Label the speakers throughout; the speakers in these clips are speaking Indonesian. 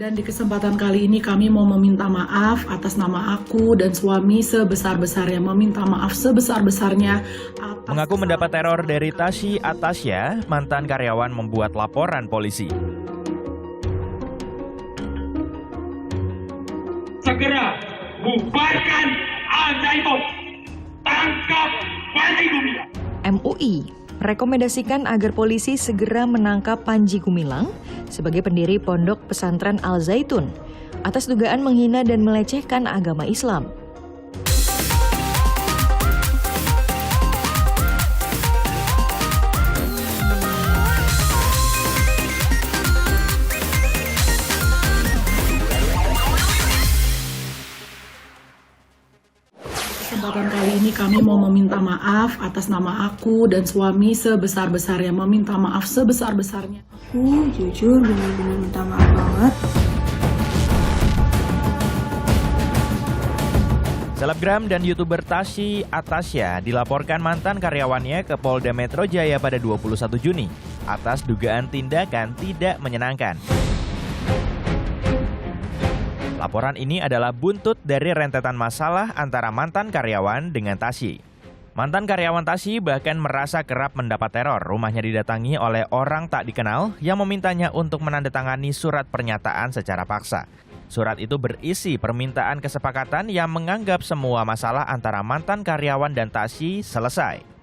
Speaker 1: Dan di kesempatan kali ini kami mau meminta maaf atas nama aku dan suami sebesar-besarnya, meminta maaf sebesar-besarnya.
Speaker 2: Mengaku mendapat teror dari Tasyi Atasya, mantan karyawan membuat laporan polisi.
Speaker 3: Segera bubarkan Al-Zaitun, tangkap Panji Gumilang.
Speaker 4: MUI merekomendasikan agar polisi segera menangkap Panji Gumilang sebagai pendiri Pondok Pesantren Al-Zaitun atas dugaan menghina dan melecehkan agama Islam.
Speaker 1: Kesempatan kali ini kami mau meminta maaf atas nama aku dan suami sebesar-besarnya, meminta maaf sebesar-besarnya.
Speaker 5: Aku jujur benar-benar minta maaf banget.
Speaker 2: Selebgram dan YouTuber Tasyi Atasya dilaporkan mantan karyawannya ke Polda Metro Jaya pada 21 Juni atas dugaan tindakan tidak menyenangkan. Laporan ini adalah buntut dari rentetan masalah antara mantan karyawan dengan Tasyi. Mantan karyawan Tasyi bahkan merasa kerap mendapat teror. Rumahnya didatangi oleh orang tak dikenal yang memintanya untuk menandatangani surat pernyataan secara paksa. Surat itu berisi permintaan kesepakatan yang menganggap semua masalah antara mantan karyawan dan Tasyi selesai.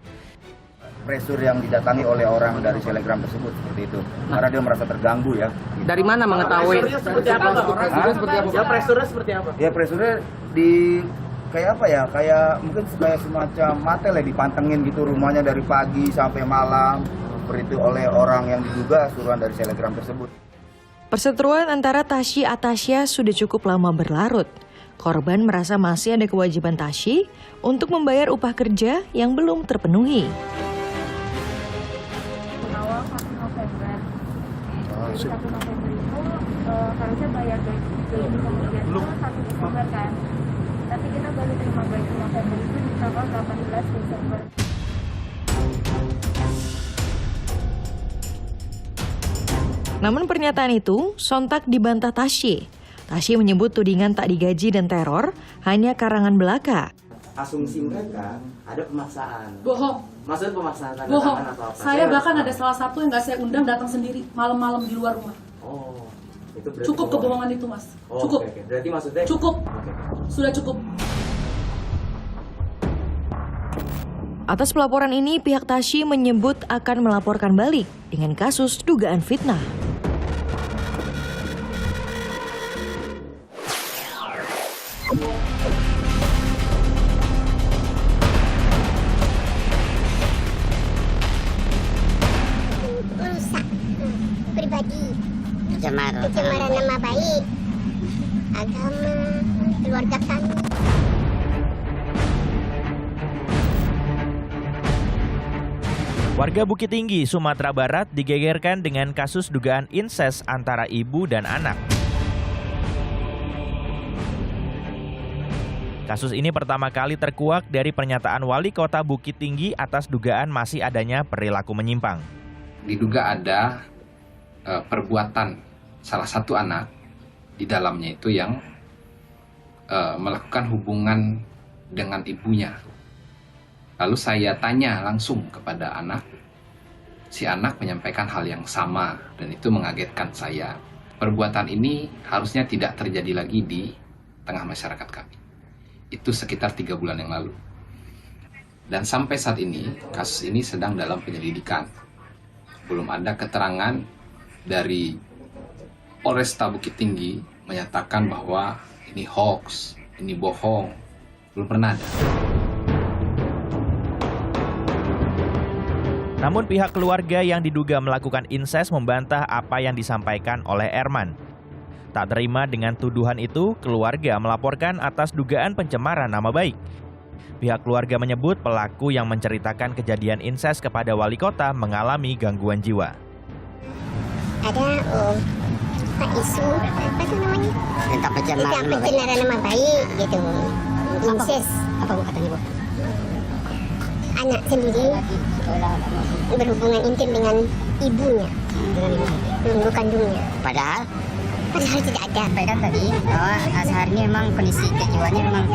Speaker 6: Presur yang didatangi oleh orang dari Telegram tersebut seperti itu, karena dia merasa terganggu ya.
Speaker 7: Dari mana mengetahui?
Speaker 6: Presurnya seperti apa, Pak?
Speaker 7: Ya presurnya seperti apa?
Speaker 6: Ya presurnya di kayak apa ya? Kayak mungkin kayak semacam matel ya, dipantengin gitu rumahnya dari pagi sampai malam seperti itu oleh orang yang diduga suruhan dari Telegram tersebut.
Speaker 4: Perseteruan antara Tasyi Atasya sudah cukup lama berlarut. Korban merasa masih ada kewajiban Tasyi untuk membayar upah kerja yang belum terpenuhi.
Speaker 8: Awal 1 November. Jadi 1 November itu harusnya bayar gaji kemudian itu 1 Desember kan. Tapi kita baru terima gaji November itu di tanggal 18 Desember.
Speaker 4: Namun pernyataan itu sontak dibantah Tasyi. Tasyi menyebut tudingan tak digaji dan teror hanya karangan belaka.
Speaker 7: Asumsi mereka ada pemaksaan.
Speaker 9: Bohong.
Speaker 7: Maksudnya pemaksaan
Speaker 9: Bohong.
Speaker 7: atau apa?
Speaker 9: Saya bahkan ada salah satu yang nggak saya undang datang sendiri malam-malam di luar rumah.
Speaker 7: Oh, itu berarti
Speaker 9: Cukup kebohongan itu, Mas.
Speaker 7: Oh,
Speaker 9: Cukup.
Speaker 7: oke. Berarti maksudnya
Speaker 9: Cukup. Sudah cukup.
Speaker 4: Atas pelaporan ini, pihak Tasyi menyebut akan melaporkan balik dengan kasus dugaan fitnah.
Speaker 10: Merusak pribadi,
Speaker 8: Pencemaran
Speaker 10: nama baik, agama, keluarga kami.
Speaker 2: Warga Bukit Tinggi, Sumatera Barat digegerkan dengan kasus dugaan inses antara ibu dan anak. Kasus ini pertama kali terkuak dari pernyataan Wali Kota Bukit Tinggi atas dugaan masih adanya perilaku menyimpang.
Speaker 11: Diduga ada perbuatan salah satu anak di dalamnya itu yang melakukan hubungan dengan ibunya. Lalu saya tanya langsung kepada anak. Si anak menyampaikan hal yang sama dan itu mengagetkan saya. Perbuatan ini harusnya tidak terjadi lagi di tengah masyarakat kami. Itu sekitar 3 bulan yang lalu. Dan sampai saat ini, kasus ini sedang dalam penyelidikan. Belum ada keterangan dari Polresta Bukit Tinggi menyatakan bahwa ini hoax, ini bohong. Belum pernah ada.
Speaker 2: Namun pihak keluarga yang diduga melakukan inses membantah apa yang disampaikan oleh Erman. Tak terima dengan tuduhan itu, keluarga melaporkan atas dugaan pencemaran nama baik. Pihak keluarga menyebut pelaku yang menceritakan kejadian inses kepada wali kota mengalami gangguan jiwa.
Speaker 10: Ada isu apa itu namanya?
Speaker 8: tentang pencemaran
Speaker 10: nama baik gitu. Inses.
Speaker 8: Apa Bu katanya, Bu?
Speaker 10: Anak sendiri berhubungan intim dengan ibunya, ibu kandungnya.
Speaker 8: Padahal
Speaker 10: Padahal tidak ada. Sampaikan tadi bahwa sehari ini memang kondisi kejiwaannya memang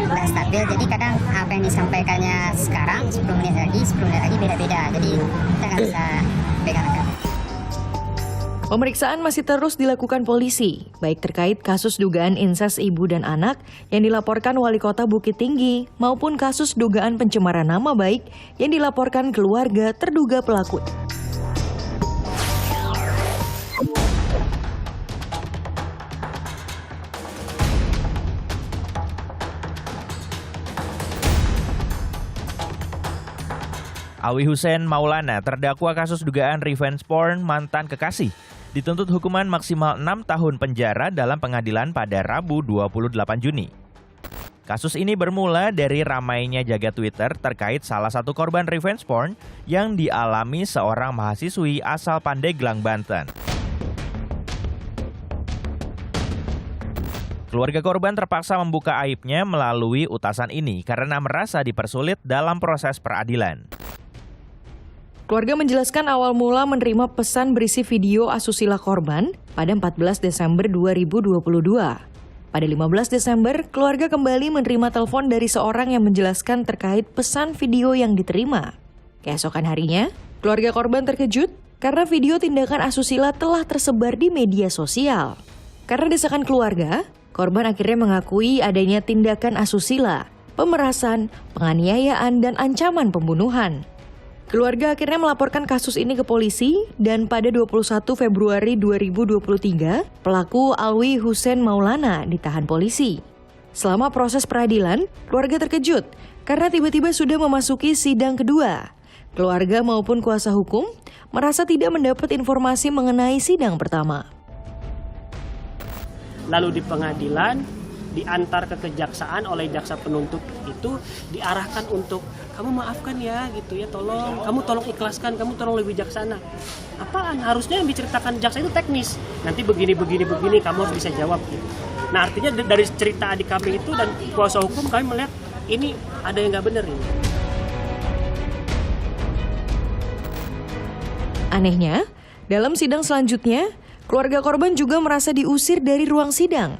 Speaker 10: nggak stabil. Jadi kadang apa yang disampaikannya sekarang 10 menit lagi beda-beda. Jadi kita nggak bisa pegang angka.
Speaker 4: Pemeriksaan masih terus dilakukan polisi, baik terkait kasus dugaan insest ibu dan anak yang dilaporkan Wali Kota Bukit Tinggi maupun kasus dugaan pencemaran nama baik yang dilaporkan keluarga terduga pelaku.
Speaker 2: Alwi Hussein Maulana, terdakwa kasus dugaan revenge porn mantan kekasih, dituntut hukuman maksimal 6 tahun penjara dalam pengadilan pada Rabu 28 Juni. Kasus ini bermula dari ramainya jagat Twitter terkait salah satu korban revenge porn yang dialami seorang mahasiswi asal Pandeglang, Banten. Keluarga korban terpaksa membuka aibnya melalui utasan ini karena merasa dipersulit dalam proses peradilan.
Speaker 4: Keluarga menjelaskan awal mula menerima pesan berisi video asusila korban pada 14 Desember 2022. Pada 15 Desember, keluarga kembali menerima telepon dari seorang yang menjelaskan terkait pesan video yang diterima. Keesokan harinya, keluarga korban terkejut karena video tindakan asusila telah tersebar di media sosial. Karena desakan keluarga, korban akhirnya mengakui adanya tindakan asusila, pemerasan, penganiayaan, dan ancaman pembunuhan. Keluarga akhirnya melaporkan kasus ini ke polisi dan pada 21 Februari 2023, pelaku Alwi Hussein Maulana ditahan polisi. Selama proses peradilan, keluarga terkejut karena tiba-tiba sudah memasuki sidang kedua. Keluarga maupun kuasa hukum merasa tidak mendapat informasi mengenai sidang pertama.
Speaker 12: Lalu di pengadilan, diantar ke kejaksaan oleh jaksa penuntut itu diarahkan untuk kamu maafkan ya gitu ya, kamu tolong ikhlaskan, kamu tolong lebih bijaksana. Apaan? Harusnya yang diceritakan jaksa itu teknis. Nanti begini kamu harus bisa jawab gitu. Nah artinya dari cerita adik kami itu dan kuasa hukum kami melihat ini ada yang nggak benar ini.
Speaker 4: Anehnya, dalam sidang selanjutnya, keluarga korban juga merasa diusir dari ruang sidang.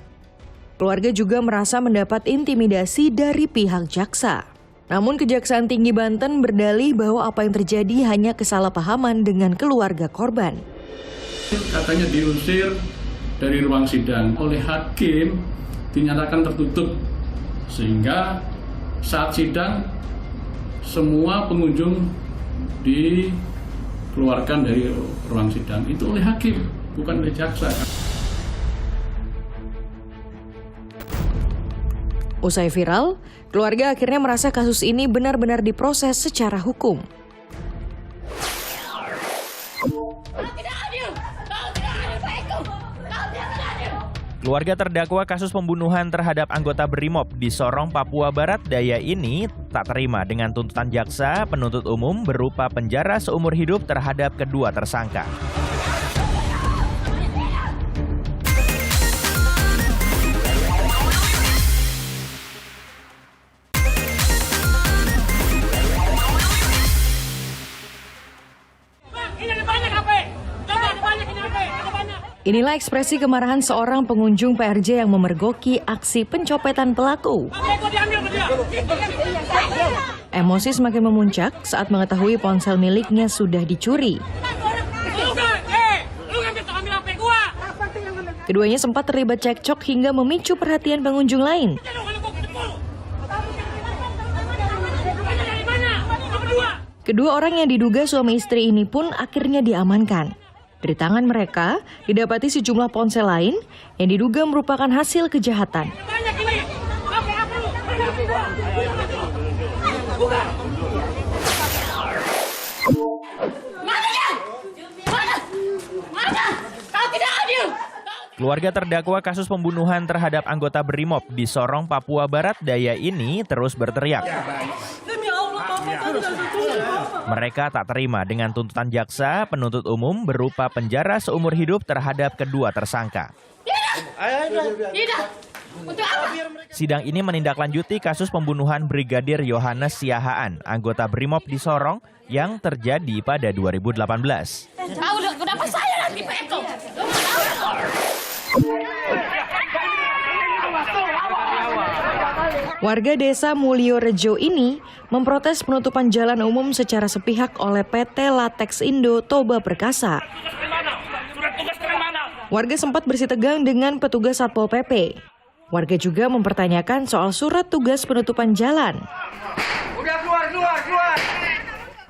Speaker 4: Keluarga juga merasa mendapat intimidasi dari pihak jaksa. Namun Kejaksaan Tinggi Banten berdalih bahwa apa yang terjadi hanya kesalahpahaman dengan keluarga korban.
Speaker 13: Katanya diusir dari ruang sidang oleh hakim, dinyatakan tertutup. Sehingga saat sidang semua pengunjung dikeluarkan dari ruang sidang. Itu oleh hakim, bukan oleh jaksa.
Speaker 4: Usai viral, keluarga akhirnya merasa kasus ini benar-benar diproses secara hukum.
Speaker 2: Keluarga terdakwa kasus pembunuhan terhadap anggota Brimob di Sorong, Papua Barat Daya ini tak terima dengan tuntutan jaksa penuntut umum berupa penjara seumur hidup terhadap kedua tersangka.
Speaker 4: Inilah ekspresi kemarahan seorang pengunjung PRJ yang memergoki aksi pencopetan pelaku. Emosi semakin memuncak saat mengetahui ponsel miliknya sudah dicuri. Keduanya sempat terlibat cekcok hingga memicu perhatian pengunjung lain. Kedua orang yang diduga suami istri ini pun akhirnya diamankan. Dari tangan mereka didapati sejumlah ponsel lain yang diduga merupakan hasil kejahatan.
Speaker 2: Keluarga terdakwa kasus pembunuhan terhadap anggota Brimob di Sorong, Papua Barat Daya ini terus berteriak. Mereka tak terima dengan tuntutan jaksa penuntut umum berupa penjara seumur hidup terhadap kedua tersangka. Sidang ini menindaklanjuti kasus pembunuhan Brigadir Yohanes Siahaan, anggota Brimob di Sorong yang terjadi pada 2018.
Speaker 4: Warga desa Mulyorejo ini memprotes penutupan jalan umum secara sepihak oleh PT Latex Indo Toba Perkasa. Warga sempat bersitegang dengan petugas Satpol PP. Warga juga mempertanyakan soal surat tugas penutupan jalan.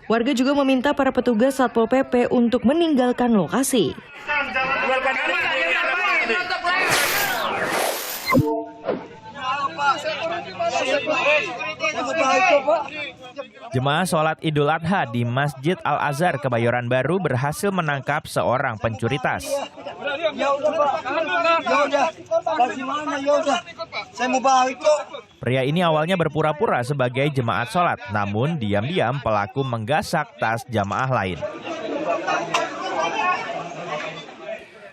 Speaker 4: Warga juga meminta para petugas Satpol PP untuk meninggalkan lokasi.
Speaker 2: Jemaah sholat Idul Adha di Masjid Al-Azhar Kebayoran Baru berhasil menangkap seorang pencuri tas. Pria ini awalnya berpura-pura sebagai jemaat sholat, namun diam-diam pelaku menggasak tas jamaah lain.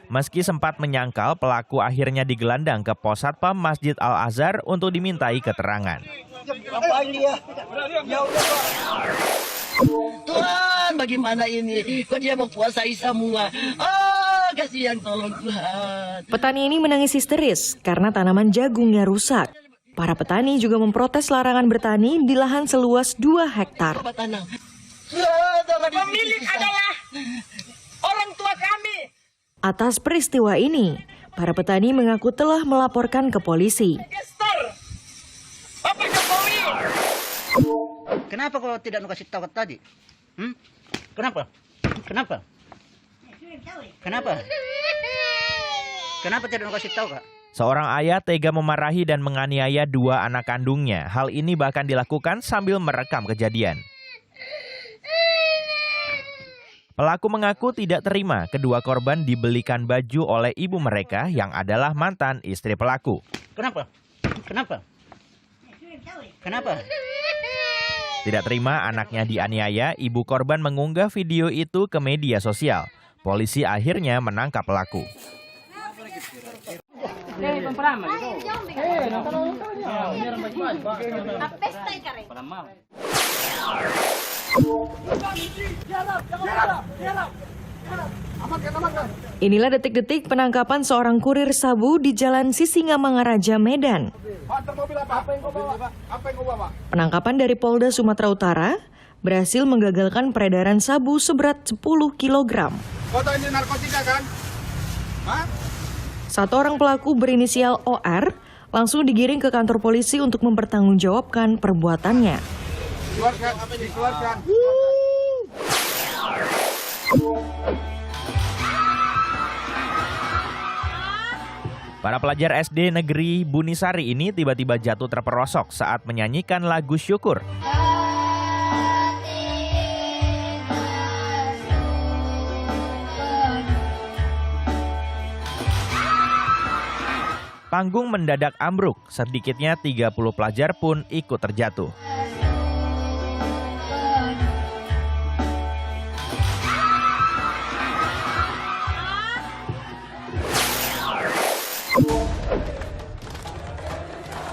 Speaker 2: Meski sempat menyangkal, pelaku akhirnya digelandang ke pos Satpam Masjid Al-Azhar untuk dimintai keterangan.
Speaker 14: Tuhan, bagaimana ini? Kok dia mempuasai semua? Kasihan, tolong Tuhan.
Speaker 4: Petani ini menangis histeris karena tanaman jagungnya rusak. Para petani juga memprotes larangan bertani di lahan seluas 2 hektar.
Speaker 14: Pemilik adalah orang tua kami.
Speaker 4: Atas peristiwa ini, para petani mengaku telah melaporkan ke polisi.
Speaker 14: Kenapa kau tidak kasih tahu tadi? Kenapa? Kenapa? Kenapa? Kenapa tidak kasih tahu, Kak?
Speaker 2: Seorang ayah tega memarahi dan menganiaya 2 anak kandungnya. Hal ini bahkan dilakukan sambil merekam kejadian. Pelaku mengaku tidak terima kedua korban dibelikan baju oleh ibu mereka yang adalah mantan istri pelaku.
Speaker 14: Kenapa? Kenapa? Kenapa?
Speaker 2: Tidak terima anaknya dianiaya, ibu korban mengunggah video itu ke media sosial. Polisi akhirnya menangkap pelaku.
Speaker 4: Inilah detik-detik penangkapan seorang kurir sabu di Jalan Sisingamangaraja, Medan. Penangkapan dari Polda Sumatera Utara berhasil menggagalkan peredaran sabu seberat 10 kg.
Speaker 6: Foto ini narkotika kan?
Speaker 4: Satu orang pelaku berinisial OR langsung digiring ke kantor polisi untuk mempertanggungjawabkan perbuatannya.
Speaker 6: Keluarkan, apa ini? Keluarkan.
Speaker 2: Para pelajar SD Negeri Bunisari ini tiba-tiba jatuh terperosok saat menyanyikan lagu syukur. Panggung mendadak ambruk, sedikitnya 30 pelajar pun ikut terjatuh.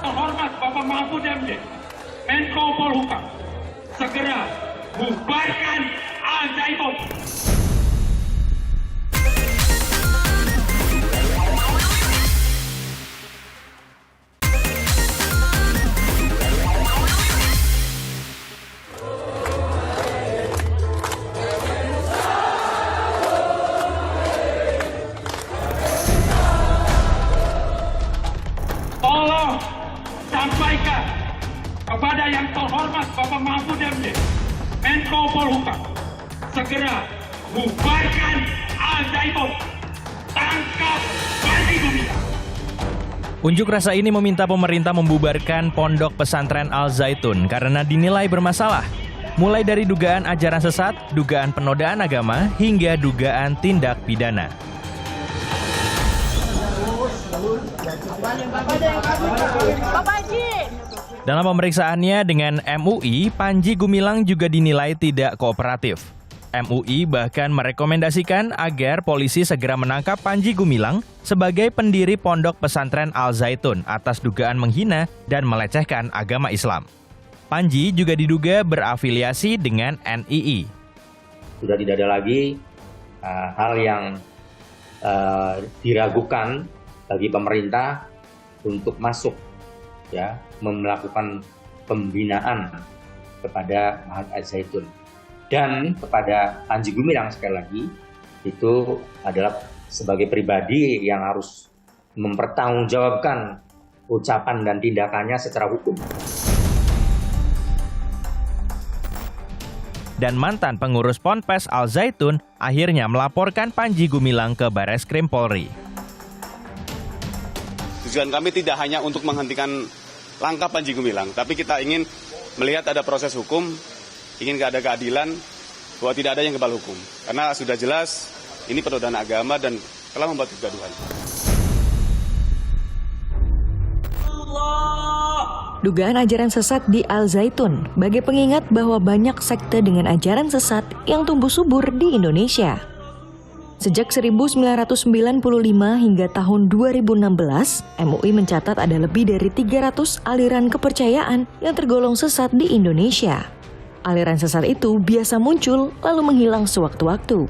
Speaker 3: Terhormat Bapak Mahfud MD, Menko Polhukam, segera bubarkan Al-Zaitun. Tolong sampaikan kepada yang terhormat Bapak Mahfud MD, Menko Polhukam, segera bubarkan Al-Zaitun, tangkap Panji Gumilang.
Speaker 2: Unjuk rasa ini meminta pemerintah membubarkan Pondok Pesantren Al-Zaitun karena dinilai bermasalah. Mulai dari dugaan ajaran sesat, dugaan penodaan agama, hingga dugaan tindak pidana. Dalam pemeriksaannya dengan MUI, Panji Gumilang juga dinilai tidak kooperatif. MUI bahkan merekomendasikan agar polisi segera menangkap Panji Gumilang sebagai pendiri Pondok Pesantren Al-Zaitun atas dugaan menghina dan melecehkan agama Islam. Panji juga diduga berafiliasi dengan NII.
Speaker 15: Sudah tidak ada lagi hal yang diragukan bagi pemerintah untuk masuk ya melakukan pembinaan kepada Mahat Al-Zaitun dan kepada Panji Gumilang. Sekali lagi itu adalah sebagai pribadi yang harus mempertanggungjawabkan ucapan dan tindakannya secara hukum.
Speaker 2: Dan mantan pengurus Ponpes Al-Zaitun akhirnya melaporkan Panji Gumilang ke Bareskrim Polri.
Speaker 16: Tujuan kami tidak hanya untuk menghentikan langkah Panji Gumilang, tapi kita ingin melihat ada proses hukum, ingin ada keadilan, bahwa tidak ada yang kebal hukum. Karena sudah jelas ini penodaan agama dan telah membuat kegaduhan.
Speaker 4: Dugaan ajaran sesat di Al-Zaitun sebagai pengingat bahwa banyak sekte dengan ajaran sesat yang tumbuh subur di Indonesia. Sejak 1995 hingga tahun 2016, MUI mencatat ada lebih dari 300 aliran kepercayaan yang tergolong sesat di Indonesia. Aliran sesat itu biasa muncul lalu menghilang sewaktu-waktu.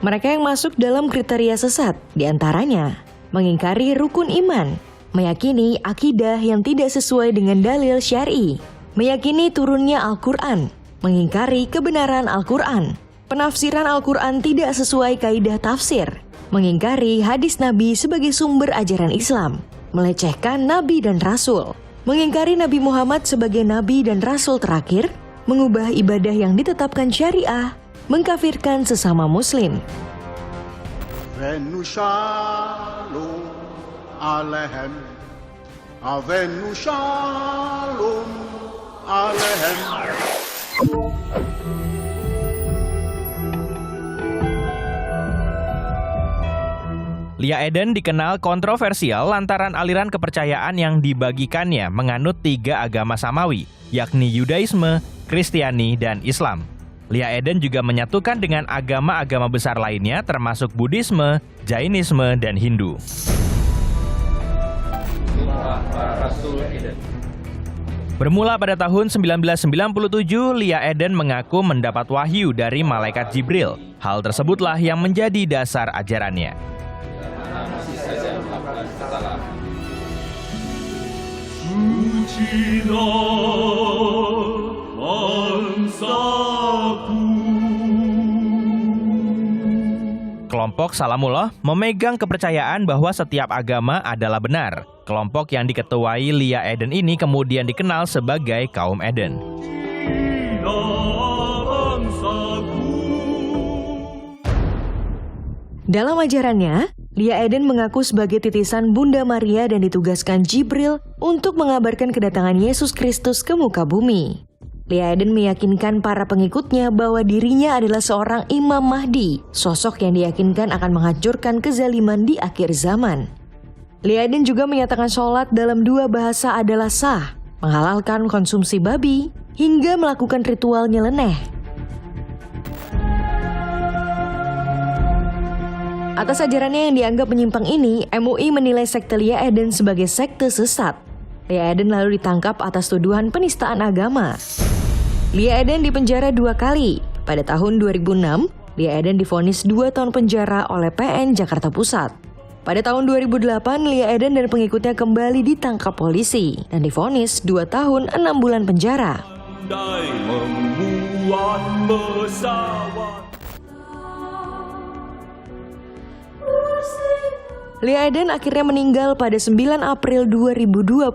Speaker 4: Mereka yang masuk dalam kriteria sesat diantaranya mengingkari rukun iman, meyakini akidah yang tidak sesuai dengan dalil syar'i, meyakini turunnya Al-Quran, mengingkari kebenaran Al-Quran, penafsiran Al-Quran tidak sesuai kaidah tafsir, mengingkari hadis Nabi sebagai sumber ajaran Islam, melecehkan Nabi dan Rasul, mengingkari Nabi Muhammad sebagai Nabi dan Rasul terakhir, mengubah ibadah yang ditetapkan syariah, mengkafirkan sesama Muslim.
Speaker 17: Alehem, Avenu Shalom Alehem.
Speaker 2: Lia Eden dikenal kontroversial lantaran aliran kepercayaan yang dibagikannya menganut 3 agama samawi, yakni Yudaisme, Kristiani, dan Islam. Lia Eden juga menyatukan dengan agama-agama besar lainnya termasuk Buddhisme, Jainisme, dan Hindu. Bermula pada tahun 1997, Lia Eden mengaku mendapat wahyu dari malaikat Jibril. Hal tersebutlah yang menjadi dasar ajarannya. Kelompok Salamullah memegang kepercayaan bahwa setiap agama adalah benar. Kelompok yang diketuai Lia Eden ini kemudian dikenal sebagai kaum Eden.
Speaker 4: Dalam ajarannya, Lia Eden mengaku sebagai titisan Bunda Maria dan ditugaskan Jibril untuk mengabarkan kedatangan Yesus Kristus ke muka bumi. Lia Eden meyakinkan para pengikutnya bahwa dirinya adalah seorang Imam Mahdi, sosok yang diyakinkan akan menghancurkan kezaliman di akhir zaman. Lia Eden juga menyatakan sholat dalam 2 bahasa adalah sah, menghalalkan konsumsi babi, hingga melakukan ritual nyeleneh. Atas ajarannya yang dianggap menyimpang ini, MUI menilai sekte Lia Eden sebagai sekte sesat. Lia Eden lalu ditangkap atas tuduhan penistaan agama. Lia Eden dipenjara 2 kali. Pada tahun 2006, Lia Eden divonis 2 tahun penjara oleh PN Jakarta Pusat. Pada tahun 2008, Lia Eden dan pengikutnya kembali ditangkap polisi dan divonis 2 tahun 6 bulan penjara. Lia Eden akhirnya meninggal pada 9 April 2021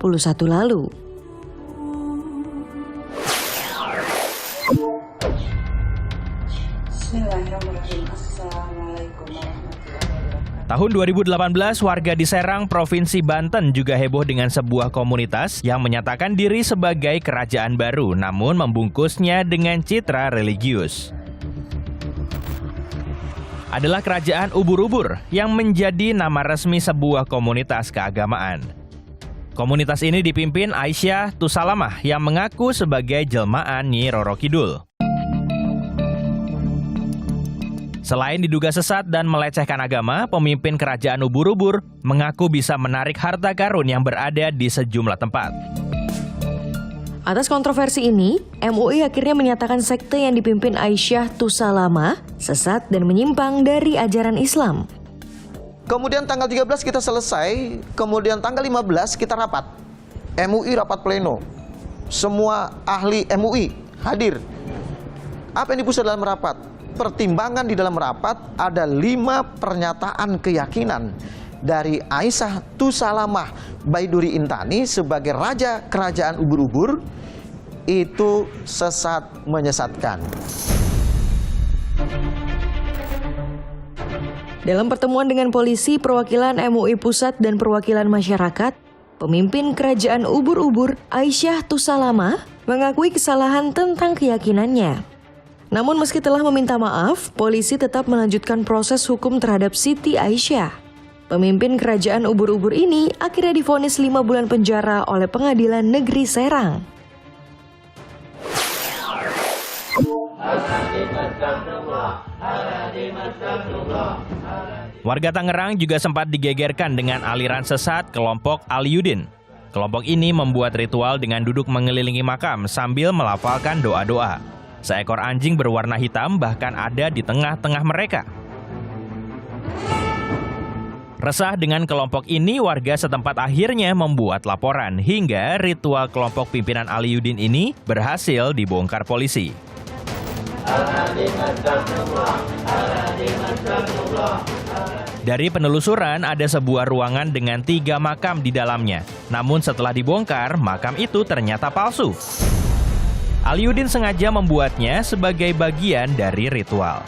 Speaker 4: lalu.
Speaker 2: Tahun 2018, warga di Serang, Provinsi Banten juga heboh dengan sebuah komunitas yang menyatakan diri sebagai kerajaan baru, namun membungkusnya dengan citra religius. Adalah kerajaan ubur-ubur yang menjadi nama resmi sebuah komunitas keagamaan. Komunitas ini dipimpin Aisyah Tusalamah yang mengaku sebagai jelmaan Nyi Roro Kidul. Selain diduga sesat dan melecehkan agama, pemimpin kerajaan ubur-ubur mengaku bisa menarik harta karun yang berada di sejumlah tempat.
Speaker 4: Atas kontroversi ini, MUI akhirnya menyatakan sekte yang dipimpin Aisyah Tusalamah sesat dan menyimpang dari ajaran Islam.
Speaker 18: Kemudian tanggal 13 kita selesai, kemudian tanggal 15 kita rapat. MUI rapat pleno. Semua ahli MUI hadir. Apa yang dipusat dalam rapat? Pertimbangan di dalam rapat ada 5 pernyataan keyakinan dari Aisyah Tusalamah Baiduri Intani sebagai raja kerajaan ubur-ubur itu sesat menyesatkan.
Speaker 4: Dalam pertemuan dengan polisi, perwakilan MUI Pusat dan perwakilan masyarakat, pemimpin kerajaan ubur-ubur Aisyah Tusalamah mengakui kesalahan tentang keyakinannya. Namun meski telah meminta maaf, polisi tetap melanjutkan proses hukum terhadap Siti Aisyah. Pemimpin kerajaan ubur-ubur ini akhirnya divonis 5 bulan penjara oleh Pengadilan Negeri Serang.
Speaker 2: Warga Tangerang juga sempat digegerkan dengan aliran sesat kelompok Aliyudin. Kelompok ini membuat ritual dengan duduk mengelilingi makam sambil melafalkan doa-doa. Seekor anjing berwarna hitam bahkan ada di tengah-tengah mereka. Resah dengan kelompok ini, warga setempat akhirnya membuat laporan hingga ritual kelompok pimpinan Aliyudin ini berhasil dibongkar polisi. Dari penelusuran ada sebuah ruangan dengan 3 makam di dalamnya. Namun setelah dibongkar, makam itu ternyata palsu. Aliyudin sengaja membuatnya sebagai bagian dari ritual.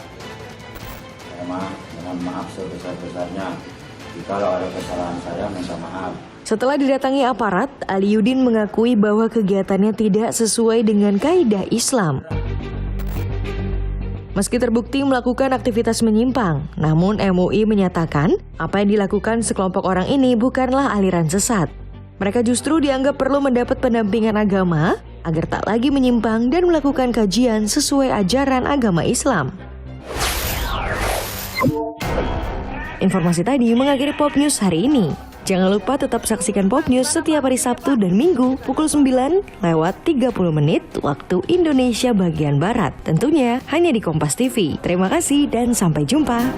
Speaker 6: Mohon maaf sebesar-besarnya. Kalau ada kesalahan saya, minta maaf.
Speaker 4: Setelah didatangi aparat, Aliyudin mengakui bahwa kegiatannya tidak sesuai dengan kaidah Islam. Meski terbukti melakukan aktivitas menyimpang, namun MUI menyatakan apa yang dilakukan sekelompok orang ini bukanlah aliran sesat. Mereka justru dianggap perlu mendapat pendampingan agama agar tak lagi menyimpang dan melakukan kajian sesuai ajaran agama Islam. Informasi tadi mengakhiri Pop News hari ini. Jangan lupa tetap saksikan Pop News setiap hari Sabtu dan Minggu pukul 9:30 waktu Indonesia bagian Barat. Tentunya hanya di Kompas TV. Terima kasih dan sampai jumpa.